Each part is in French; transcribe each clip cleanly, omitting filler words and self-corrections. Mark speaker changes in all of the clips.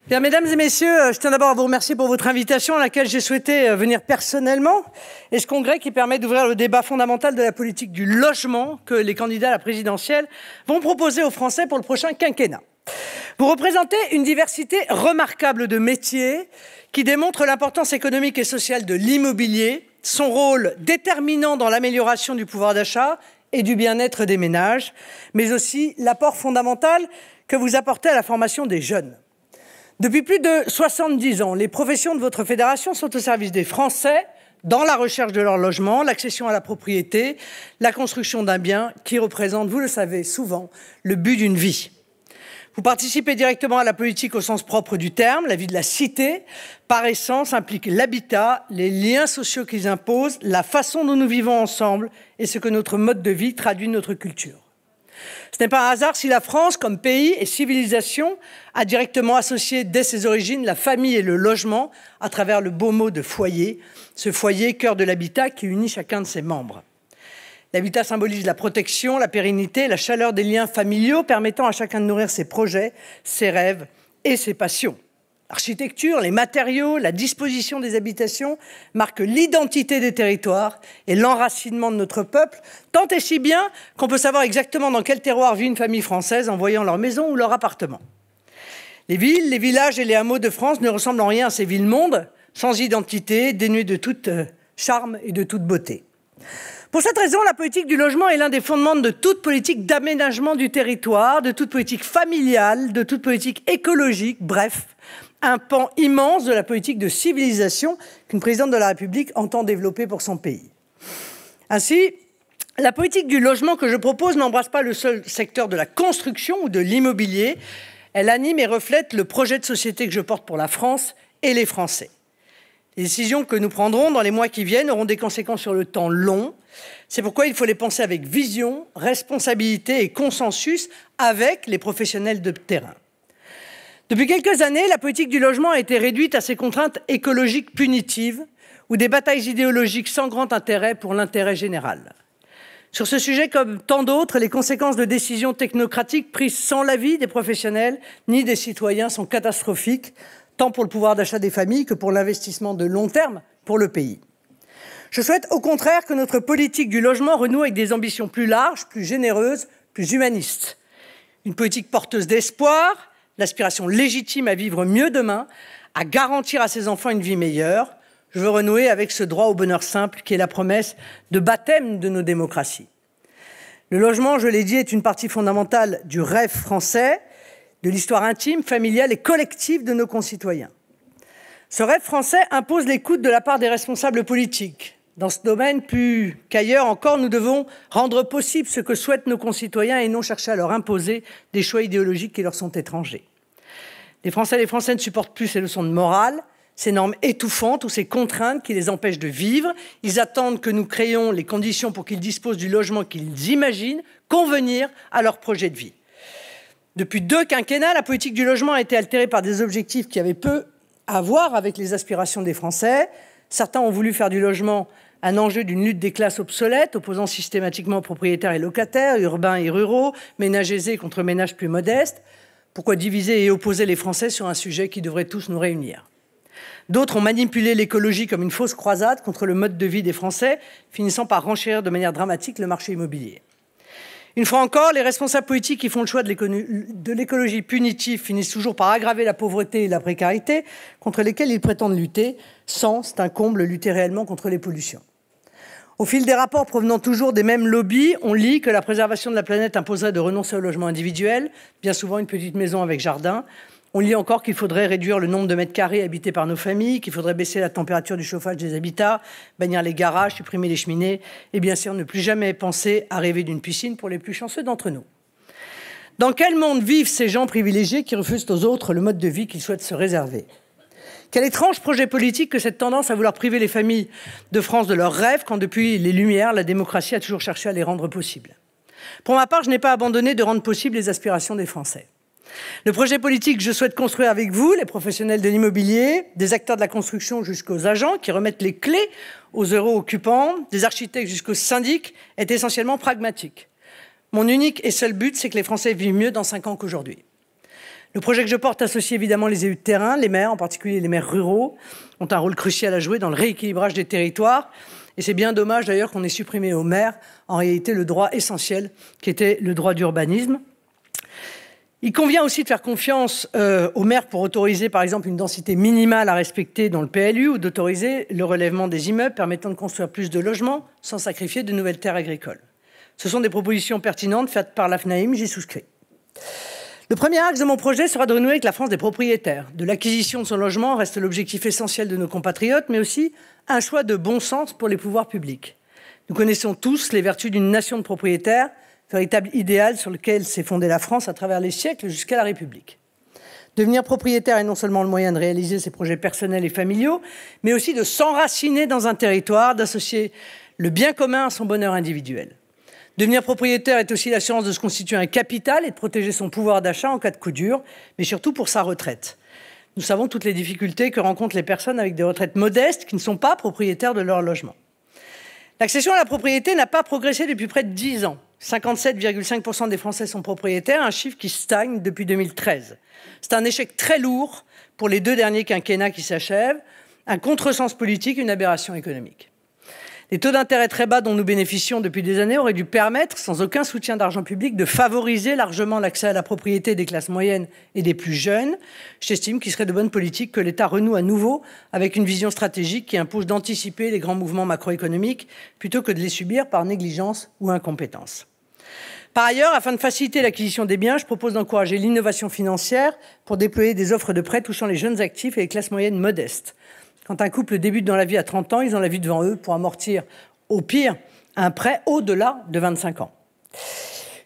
Speaker 1: Bien, mesdames et messieurs, je tiens d'abord à vous remercier pour votre invitation à laquelle j'ai souhaité venir personnellement. Et ce congrès qui permet d'ouvrir le débat fondamental de la politique du logement que les candidats à la présidentielle vont proposer aux Français pour le prochain quinquennat. Vous représentez une diversité remarquable de métiers qui démontrent l'importance économique et sociale de l'immobilier, son rôle déterminant dans l'amélioration du pouvoir d'achat et du bien-être des ménages, mais aussi l'apport fondamental que vous apportez à la formation des jeunes. Depuis plus de 70 ans, les professions de votre fédération sont au service des Français dans la recherche de leur logement, l'accession à la propriété, la construction d'un bien qui représente, vous le savez souvent, le but d'une vie. Vous participez directement à la politique au sens propre du terme. La vie de la cité, par essence, implique l'habitat, les liens sociaux qu'ils imposent, la façon dont nous vivons ensemble et ce que notre mode de vie traduit notre culture. Ce n'est pas un hasard si la France, comme pays et civilisation, a directement associé dès ses origines la famille et le logement à travers le beau mot de foyer, ce foyer cœur de l'habitat qui unit chacun de ses membres. L'habitat symbolise la protection, la pérennité, la chaleur des liens familiaux permettant à chacun de nourrir ses projets, ses rêves et ses passions. L'architecture, les matériaux, la disposition des habitations marquent l'identité des territoires et l'enracinement de notre peuple, tant et si bien qu'on peut savoir exactement dans quel terroir vit une famille française en voyant leur maison ou leur appartement. Les villes, les villages et les hameaux de France ne ressemblent en rien à ces villes-mondes, sans identité, dénuées de tout charme et de toute beauté. Pour cette raison, la politique du logement est l'un des fondements de toute politique d'aménagement du territoire, de toute politique familiale, de toute politique écologique, bref, un pan immense de la politique de civilisation qu'une présidente de la République entend développer pour son pays. Ainsi, la politique du logement que je propose n'embrasse pas le seul secteur de la construction ou de l'immobilier. Elle anime et reflète le projet de société que je porte pour la France et les Français. Les décisions que nous prendrons dans les mois qui viennent auront des conséquences sur le temps long. C'est pourquoi il faut les penser avec vision, responsabilité et consensus avec les professionnels de terrain. Depuis quelques années, la politique du logement a été réduite à ses contraintes écologiques punitives ou des batailles idéologiques sans grand intérêt pour l'intérêt général. Sur ce sujet, comme tant d'autres, les conséquences de décisions technocratiques prises sans l'avis des professionnels ni des citoyens sont catastrophiques, tant pour le pouvoir d'achat des familles que pour l'investissement de long terme pour le pays. Je souhaite au contraire que notre politique du logement renoue avec des ambitions plus larges, plus généreuses, plus humanistes. Une politique porteuse d'espoir, l'aspiration légitime à vivre mieux demain, à garantir à ses enfants une vie meilleure. Je veux renouer avec ce droit au bonheur simple qui est la promesse de baptême de nos démocraties. Le logement, je l'ai dit, est une partie fondamentale du rêve français, de l'histoire intime, familiale et collective de nos concitoyens. Ce rêve français impose l'écoute de la part des responsables politiques. Dans ce domaine, plus qu'ailleurs encore, nous devons rendre possible ce que souhaitent nos concitoyens et non chercher à leur imposer des choix idéologiques qui leur sont étrangers. Les Français et les Français ne supportent plus ces leçons de morale, ces normes étouffantes ou ces contraintes qui les empêchent de vivre. Ils attendent que nous créions les conditions pour qu'ils disposent du logement qu'ils imaginent convenir à leur projet de vie. Depuis 2 quinquennats, la politique du logement a été altérée par des objectifs qui avaient peu à voir avec les aspirations des Français. Certains ont voulu faire du logement un enjeu d'une lutte des classes obsolètes, opposant systématiquement propriétaires et locataires, urbains et ruraux, ménages aisés contre ménages plus modestes. Pourquoi diviser et opposer les Français sur un sujet qui devrait tous nous réunir? D'autres ont manipulé l'écologie comme une fausse croisade contre le mode de vie des Français, finissant par renchérir de manière dramatique le marché immobilier. Une fois encore, les responsables politiques qui font le choix de l'écologie punitive finissent toujours par aggraver la pauvreté et la précarité contre lesquelles ils prétendent lutter, sans, c'est un comble, lutter réellement contre les pollutions. Au fil des rapports provenant toujours des mêmes lobbies, on lit que la préservation de la planète imposerait de renoncer au logement individuel, bien souvent une petite maison avec jardin. On lit encore qu'il faudrait réduire le nombre de mètres carrés habités par nos familles, qu'il faudrait baisser la température du chauffage des habitats, bannir les garages, supprimer les cheminées et bien sûr ne plus jamais penser à rêver d'une piscine pour les plus chanceux d'entre nous. Dans quel monde vivent ces gens privilégiés qui refusent aux autres le mode de vie qu'ils souhaitent se réserver? Quel étrange projet politique que cette tendance à vouloir priver les familles de France de leurs rêves quand depuis les Lumières, la démocratie a toujours cherché à les rendre possibles. Pour ma part, je n'ai pas abandonné de rendre possibles les aspirations des Français. Le projet politique que je souhaite construire avec vous, les professionnels de l'immobilier, des acteurs de la construction jusqu'aux agents qui remettent les clés aux euro-occupants, des architectes jusqu'aux syndics, est essentiellement pragmatique. Mon unique et seul but, c'est que les Français vivent mieux dans 5 ans qu'aujourd'hui. Le projet que je porte associe évidemment les élus de terrain, les maires, en particulier les maires ruraux, ont un rôle crucial à jouer dans le rééquilibrage des territoires. Et c'est bien dommage d'ailleurs qu'on ait supprimé aux maires, en réalité, le droit essentiel qui était le droit d'urbanisme. Il convient aussi de faire confiance aux maires pour autoriser par exemple une densité minimale à respecter dans le PLU ou d'autoriser le relèvement des immeubles permettant de construire plus de logements sans sacrifier de nouvelles terres agricoles. Ce sont des propositions pertinentes faites par la FNAIM, j'y souscris. Le premier axe de mon projet sera de renouer avec la France des propriétaires. De l'acquisition de son logement reste l'objectif essentiel de nos compatriotes, mais aussi un choix de bon sens pour les pouvoirs publics. Nous connaissons tous les vertus d'une nation de propriétaires, véritable idéal sur lequel s'est fondée la France à travers les siècles jusqu'à la République. Devenir propriétaire est non seulement le moyen de réaliser ses projets personnels et familiaux, mais aussi de s'enraciner dans un territoire, d'associer le bien commun à son bonheur individuel. Devenir propriétaire est aussi l'assurance de se constituer un capital et de protéger son pouvoir d'achat en cas de coup dur, mais surtout pour sa retraite. Nous savons toutes les difficultés que rencontrent les personnes avec des retraites modestes qui ne sont pas propriétaires de leur logement. L'accession à la propriété n'a pas progressé depuis près de 10 ans. 57,5% des Français sont propriétaires, un chiffre qui stagne depuis 2013. C'est un échec très lourd pour les 2 derniers quinquennats qui s'achèvent, un contresens politique, une aberration économique. Les taux d'intérêt très bas dont nous bénéficions depuis des années auraient dû permettre, sans aucun soutien d'argent public, de favoriser largement l'accès à la propriété des classes moyennes et des plus jeunes. J'estime qu'il serait de bonne politique que l'État renoue à nouveau avec une vision stratégique qui impose d'anticiper les grands mouvements macroéconomiques plutôt que de les subir par négligence ou incompétence. Par ailleurs, afin de faciliter l'acquisition des biens, je propose d'encourager l'innovation financière pour déployer des offres de prêts touchant les jeunes actifs et les classes moyennes modestes. Quand un couple débute dans la vie à 30 ans, ils ont la vie devant eux pour amortir, au pire, un prêt au-delà de 25 ans.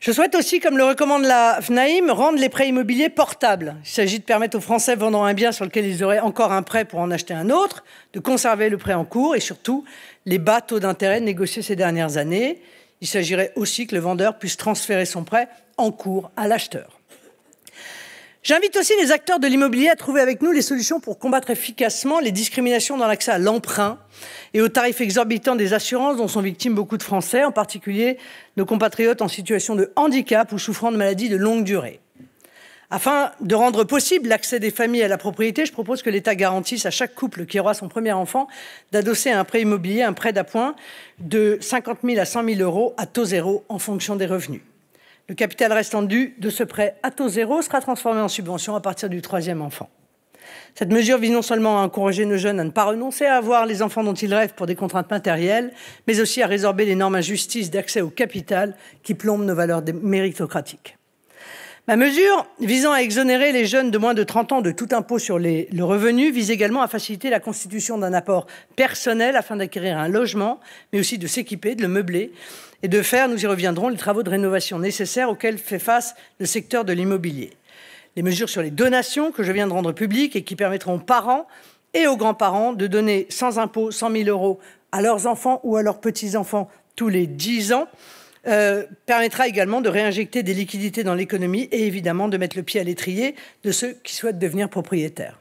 Speaker 1: Je souhaite aussi, comme le recommande la FNAIM, rendre les prêts immobiliers portables. Il s'agit de permettre aux Français vendant un bien sur lequel ils auraient encore un prêt pour en acheter un autre, de conserver le prêt en cours et surtout les bas taux d'intérêt négociés ces dernières années. Il s'agirait aussi que le vendeur puisse transférer son prêt en cours à l'acheteur. J'invite aussi les acteurs de l'immobilier à trouver avec nous les solutions pour combattre efficacement les discriminations dans l'accès à l'emprunt et aux tarifs exorbitants des assurances dont sont victimes beaucoup de Français, en particulier nos compatriotes en situation de handicap ou souffrant de maladies de longue durée. Afin de rendre possible l'accès des familles à la propriété, je propose que l'État garantisse à chaque couple qui aura son premier enfant d'adosser à un prêt immobilier, un prêt d'appoint de 50 000 à 100 000 euros à taux zéro en fonction des revenus. Le capital restant dû de ce prêt à taux zéro sera transformé en subvention à partir du 3e enfant. Cette mesure vise non seulement à encourager nos jeunes à ne pas renoncer à avoir les enfants dont ils rêvent pour des contraintes matérielles, mais aussi à résorber l'énorme injustice d'accès au capital qui plombe nos valeurs méritocratiques. Ma mesure visant à exonérer les jeunes de moins de 30 ans de tout impôt sur le revenu vise également à faciliter la constitution d'un apport personnel afin d'acquérir un logement, mais aussi de s'équiper, de le meubler et de faire, nous y reviendrons, les travaux de rénovation nécessaires auxquels fait face le secteur de l'immobilier. Les mesures sur les donations que je viens de rendre publiques et qui permettront aux parents et aux grands-parents de donner sans impôt 100 000 euros à leurs enfants ou à leurs petits-enfants tous les 10 ans, permettra également de réinjecter des liquidités dans l'économie et évidemment de mettre le pied à l'étrier de ceux qui souhaitent devenir propriétaires.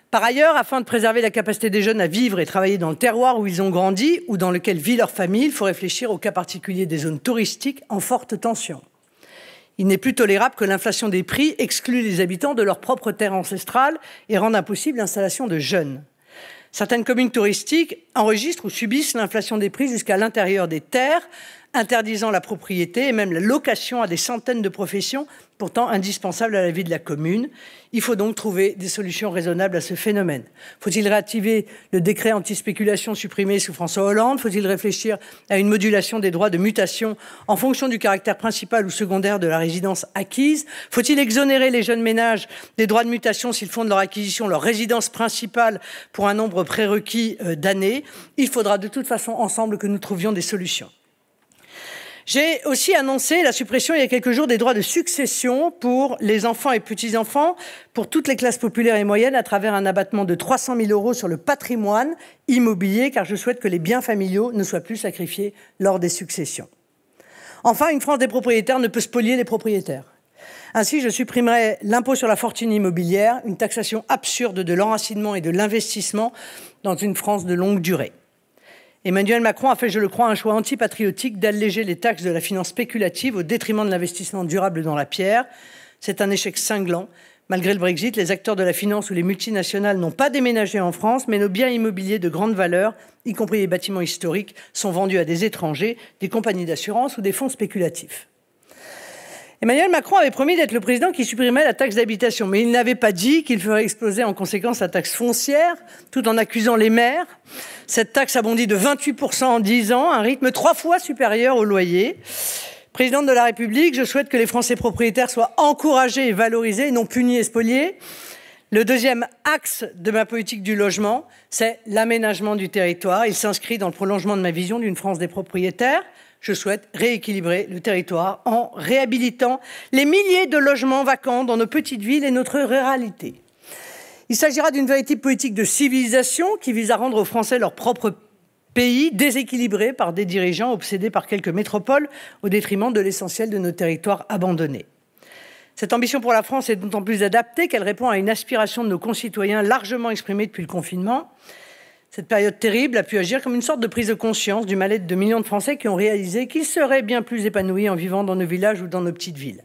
Speaker 1: Par ailleurs, afin de préserver la capacité des jeunes à vivre et travailler dans le terroir où ils ont grandi ou dans lequel vit leur famille, il faut réfléchir au cas particulier des zones touristiques en forte tension. Il n'est plus tolérable que l'inflation des prix exclue les habitants de leur propre terre ancestrale et rende impossible l'installation de jeunes. Certaines communes touristiques enregistrent ou subissent l'inflation des prix jusqu'à l'intérieur des terres, interdisant la propriété et même la location à des centaines de professions pourtant indispensables à la vie de la commune. Il faut donc trouver des solutions raisonnables à ce phénomène. Faut-il réactiver le décret anti-spéculation supprimé sous François Hollande? Faut-il réfléchir à une modulation des droits de mutation en fonction du caractère principal ou secondaire de la résidence acquise? Faut-il exonérer les jeunes ménages des droits de mutation s'ils font de leur acquisition leur résidence principale pour un nombre prérequis d'années? Il faudra de toute façon ensemble que nous trouvions des solutions. J'ai aussi annoncé la suppression il y a quelques jours des droits de succession pour les enfants et petits-enfants pour toutes les classes populaires et moyennes à travers un abattement de 300 000 euros sur le patrimoine immobilier, car je souhaite que les biens familiaux ne soient plus sacrifiés lors des successions. Enfin, une France des propriétaires ne peut spolier les propriétaires. Ainsi, je supprimerai l'impôt sur la fortune immobilière, une taxation absurde de l'enracinement et de l'investissement dans une France de longue durée. Emmanuel Macron a fait, je le crois, un choix antipatriotique d'alléger les taxes de la finance spéculative au détriment de l'investissement durable dans la pierre. C'est un échec cinglant, Malgré le Brexit, les acteurs de la finance ou les multinationales n'ont pas déménagé en France, mais nos biens immobiliers de grande valeur, y compris les bâtiments historiques, sont vendus à des étrangers, des compagnies d'assurance ou des fonds spéculatifs. Emmanuel Macron avait promis d'être le président qui supprimerait la taxe d'habitation, mais il n'avait pas dit qu'il ferait exploser en conséquence la taxe foncière, tout en accusant les maires. Cette taxe a bondi de 28% en 10 ans, un rythme 3 fois supérieur au loyer. Présidente de la République, je souhaite que les Français propriétaires soient encouragés et valorisés, et non punis et spoliés. Le deuxième axe de ma politique du logement, c'est l'aménagement du territoire. Il s'inscrit dans le prolongement de ma vision d'une France des propriétaires. Je souhaite rééquilibrer le territoire en réhabilitant les milliers de logements vacants dans nos petites villes et notre ruralité. Il s'agira d'une véritable politique de civilisation qui vise à rendre aux Français leur propre pays déséquilibré par des dirigeants obsédés par quelques métropoles au détriment de l'essentiel de nos territoires abandonnés. Cette ambition pour la France est d'autant plus adaptée qu'elle répond à une aspiration de nos concitoyens largement exprimée depuis le confinement. Cette période terrible a pu agir comme une sorte de prise de conscience du mal-être de millions de Français qui ont réalisé qu'ils seraient bien plus épanouis en vivant dans nos villages ou dans nos petites villes.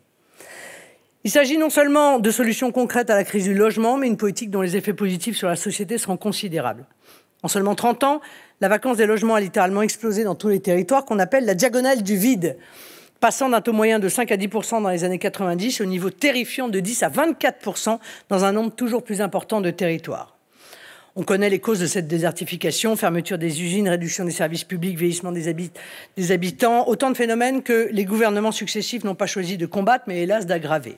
Speaker 1: Il s'agit non seulement de solutions concrètes à la crise du logement, mais une politique dont les effets positifs sur la société seront considérables. En seulement 30 ans, la vacance des logements a littéralement explosé dans tous les territoires qu'on appelle la diagonale du vide, passant d'un taux moyen de 5 à 10% dans les années 90 au niveau terrifiant de 10 à 24% dans un nombre toujours plus important de territoires. On connaît les causes de cette désertification, fermeture des usines, réduction des services publics, vieillissement des habitants, autant de phénomènes que les gouvernements successifs n'ont pas choisi de combattre, mais hélas d'aggraver.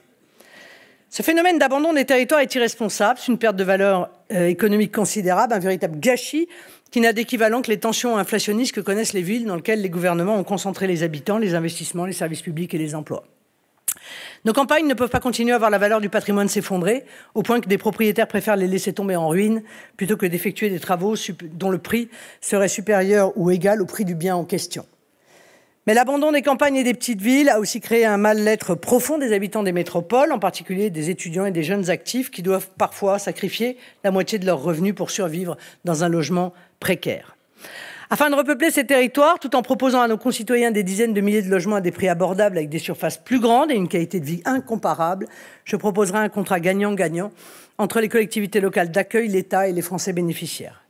Speaker 1: Ce phénomène d'abandon des territoires est irresponsable, c'est une perte de valeur économique considérable, un véritable gâchis qui n'a d'équivalent que les tensions inflationnistes que connaissent les villes dans lesquelles les gouvernements ont concentré les habitants, les investissements, les services publics et les emplois. Nos campagnes ne peuvent pas continuer à voir la valeur du patrimoine s'effondrer, au point que des propriétaires préfèrent les laisser tomber en ruine, plutôt que d'effectuer des travaux dont le prix serait supérieur ou égal au prix du bien en question. Mais l'abandon des campagnes et des petites villes a aussi créé un mal-être profond des habitants des métropoles, en particulier des étudiants et des jeunes actifs qui doivent parfois sacrifier la moitié de leurs revenus pour survivre dans un logement précaire. Afin de repeupler ces territoires, tout en proposant à nos concitoyens des dizaines de milliers de logements à des prix abordables avec des surfaces plus grandes et une qualité de vie incomparable, je proposerai un contrat gagnant-gagnant entre les collectivités locales d'accueil, l'État et les Français bénéficiaires.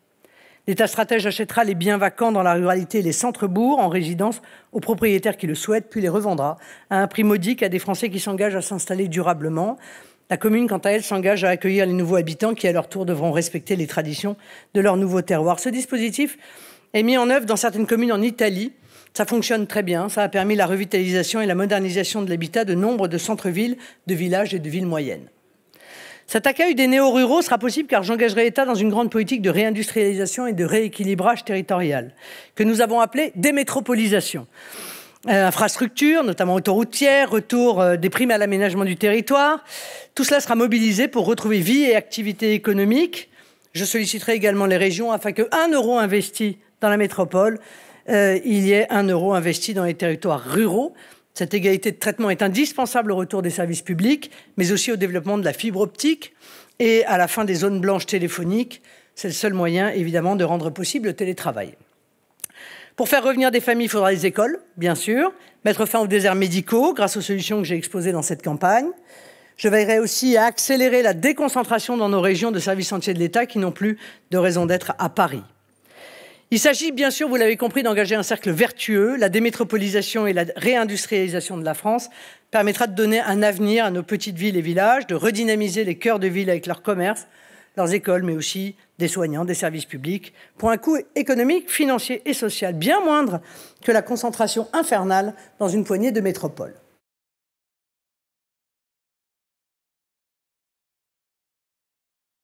Speaker 1: L'État stratège achètera les biens vacants dans la ruralité et les centres-bourgs en résidence aux propriétaires qui le souhaitent, puis les revendra à un prix modique à des Français qui s'engagent à s'installer durablement. La commune, quant à elle, s'engage à accueillir les nouveaux habitants qui, à leur tour, devront respecter les traditions de leur nouveau terroir. Ce dispositif est mis en œuvre dans certaines communes en Italie. Ça fonctionne très bien. Ça a permis la revitalisation et la modernisation de l'habitat de nombre de centres-villes, de villages et de villes moyennes. Cet accueil des néo-ruraux sera possible car j'engagerai l'État dans une grande politique de réindustrialisation et de rééquilibrage territorial, que nous avons appelée démétropolisation. Infrastructures, notamment autoroutières, retour des primes à l'aménagement du territoire. Tout cela sera mobilisé pour retrouver vie et activité économique. Je solliciterai également les régions afin que 1 euro investi dans la métropole, il y ait 1 euro investi dans les territoires ruraux. Cette égalité de traitement est indispensable au retour des services publics, mais aussi au développement de la fibre optique et à la fin des zones blanches téléphoniques. C'est le seul moyen, évidemment, de rendre possible le télétravail. Pour faire revenir des familles, il faudra les écoles, bien sûr, mettre fin aux déserts médicaux grâce aux solutions que j'ai exposées dans cette campagne. Je veillerai aussi à accélérer la déconcentration dans nos régions de services entiers de l'État qui n'ont plus de raison d'être à Paris. Il s'agit bien sûr, vous l'avez compris, d'engager un cercle vertueux. La démétropolisation et la réindustrialisation de la France permettra de donner un avenir à nos petites villes et villages, de redynamiser les cœurs de ville avec leurs commerces, leurs écoles, mais aussi des soignants, des services publics, pour un coût économique, financier et social bien moindre que la concentration infernale dans une poignée de métropoles.